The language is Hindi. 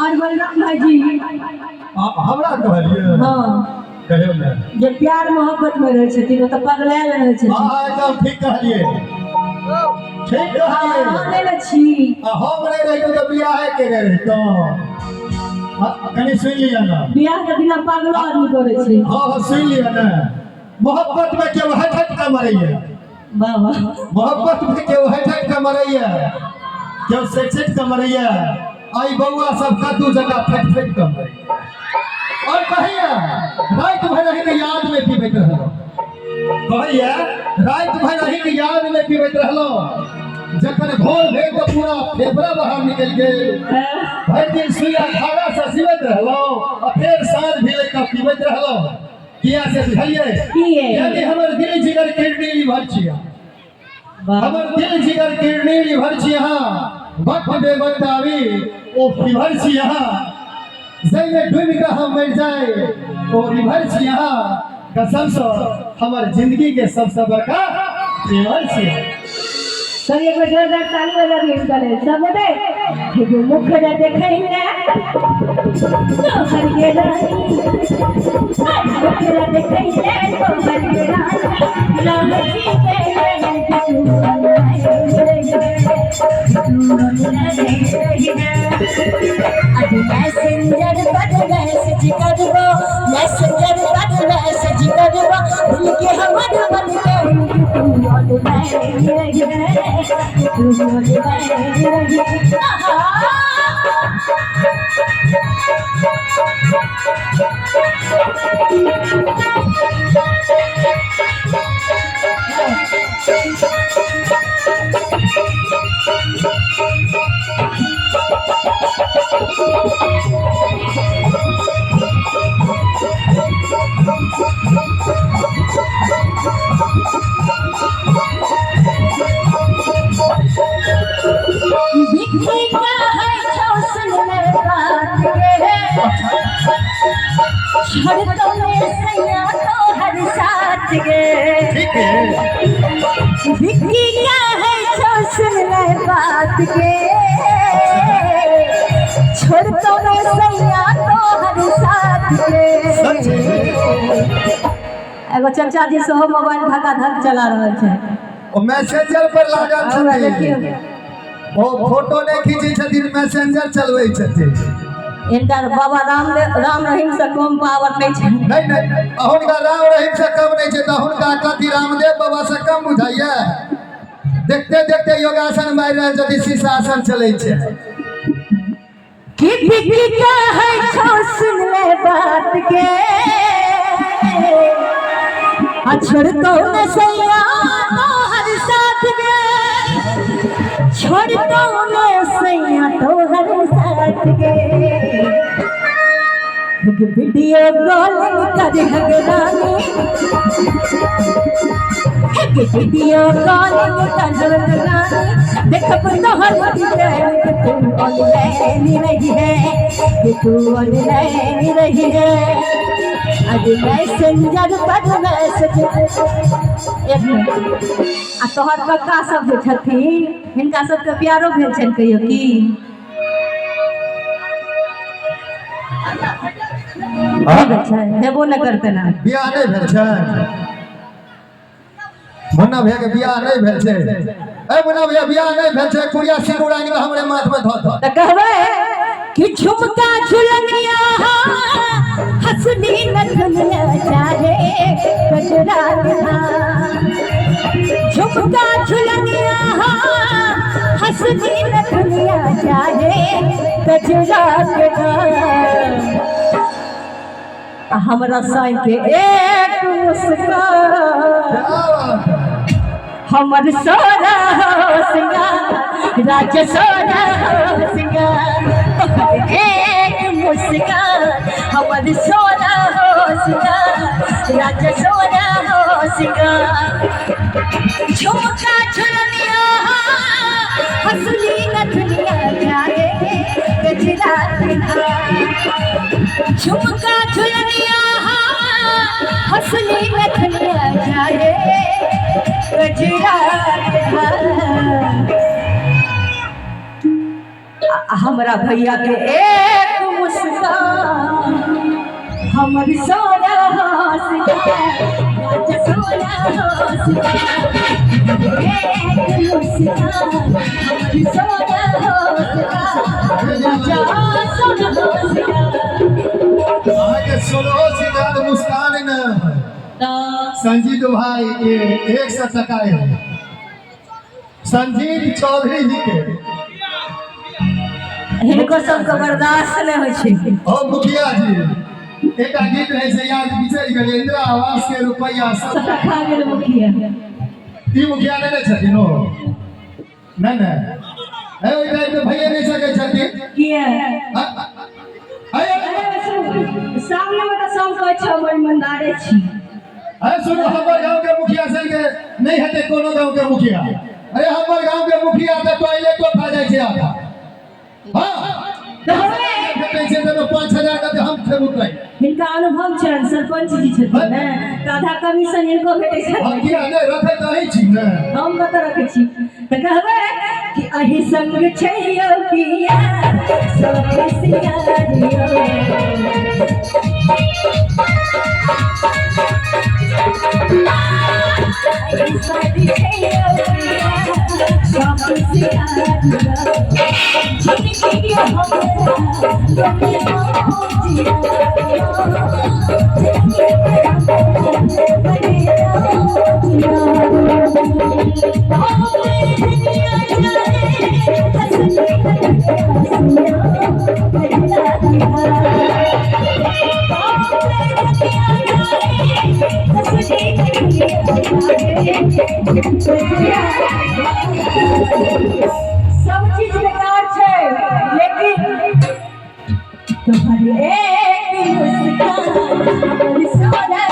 और बलराम भाई जी हमरा कहलिए हाँ कहियो ने जे प्यार मोहब्बत में रहे छथिन तो पगलायल रहे छथिन। हां एकदम ठीक कहलिए ठीक कहलिए आने न छी हम नहीं रही तो बियाह के रहे तो कनी सुन लिया ना बियाह के बिना पागल आदमी करे छै। हां सुन लिया ना मोहब्बत में केओ हट के मरैया बाबा मोहब्बत में केओ हट के मरैया केओ सेट के मरैया आई बउआ सब कद्दू जगह फेट के मरैया और कहिया रात भर रही के याद में पीबैत रहलो कहिया रात भर रही के याद में पीबैत रहलो जखन भोर भेल तो पूरा फेफड़ा बाहर निकल गेल भर दिन सुइया खाना से सिवैत रहलो और फिर साँझ भेले का पीबैत रहलो किया से बुझलिए यानी हमर दिल जिगर किडनी लिवर छिया हमर दिल जिगर किडनी लिवर छिया वक्त बेवक्त आवी ओ फीवर छिया जैने डूब के हम मर जाए और रिवर छिया कसम से हमर जिंदगी के सबसे बड़का फीवर छिया। सर एक जोरदार ताली बजा दिए इनका ले सब दे कि जो मुख रे देखै ने तो हर के रानी मुख रे देखै ने तो हर के रानी लालची के अभी मैसेंजर पर मैसेज करबो मैसेंजर पर मैसेज करबो भूल के हमर मन के तू ऑनलाइन रही तू ऑनलाइन रही ठीक है विक्की क्या है जो सुन ले बात के छोड़ तो मैं सैया तो हर साथ के एगो चाचा जी से मोबाइल धक्का धक चला रहल छै ओ मैसेंजर पर लागल छथिन ओ फोटो नहीं खींचे छथिन मैसेंजर चलबै छथिन इनका बाबा राम रहीम से कम पावर नहीं छै नहीं हुनका राम रहीम से कम नहीं छै तो हुनका कथी रामदेव बाबा से कम बुझाइया देखते देखते योगासन मारि रहल छथिन शीर्षासन चलै छै कि बिक्की क्या है छो सुन ले बात के छोड़ तो न सैया तो हर साथ के छोड़ तो न सैया तो हर साथ के वीडियो कॉलिंग कर हगरानी वीडियो कॉलिंग कर हगरानी देखब तो हर दिन तू ऑनलाइन रही है तू ऑनलाइन रही है आज मैसेंजर पर मैसेज एक आ तोहर कक्का सब जे छथिन हिनका सबके प्यारो भेल छनि कहियो की हेबो न करते ना बियाह नहीं भेल छै मुन्ना भैया के बियाह नहीं भेल छै ए मुन्ना भैया बियाह नहीं भेल छै कुड़िया सिंदूर आनि के हमरे माथ में धऽ त कहबै कि झुमका झुलनिया हंसनी नथनिया चाहे गजरा झुमका झुलनिया हंसनी नथनिया चाहे गजरा हमरा साईं के एक मुस्कान हमर सोना सिंगार राजा सोना सिंगार एक मुस्कान हमर सोना सिंगार राजा सोना सिंगार झुमका झुलनिया हंसनी नथनिया चाहे गजरा झुमका झुलनिया हंसनी नथनिया चाहे गजरा हमरा भैया के एक मुस्कान हमर सोना सिंगार सोना सिंगार एक मुस्कान हमर सोना आगे सोलो सिंगार मुस्कान न संजीत भाई के 100 टका है संजीत चौधरी जी के इनको सबके बर्दाश्त नहीं होइ छै ओ मुखिया जी एक गीत रहे से याद बिसर गेल इंदिरा आवास के रुपया सब खा गेल मुखिया ती मुखिया ने छथिन ओ नहीं ए ओइ टाइम पे भैया नहीं सके छथिन किया सामने में तो सब कहै छै हम ईमानदारे छी अरे सुनो हमर गांव के मुखिया से के नहीं हते कोनो गांव के मुखिया अरे हमर गांव के मुखिया तो टॉयलेट को खा जाय छै आधा हां तो हमें पैसे देनो 5000 का हम खेबुत रही इनका अनुभव छन सरपंच जी छथिन ने तो आधा कमीशन इनको भेटै छै हम किया ने रखे दही छी ने हम कत रखै छी त कहबै कि अहि संग छै यौ पिया सब सिया दियो अहि संग छै यौ पिया सब सिया दियो जिंदगी हमरा दुनिया सब चीज बेकार छै लेकिन तुम्हारी एक मुस्कान हमर सोना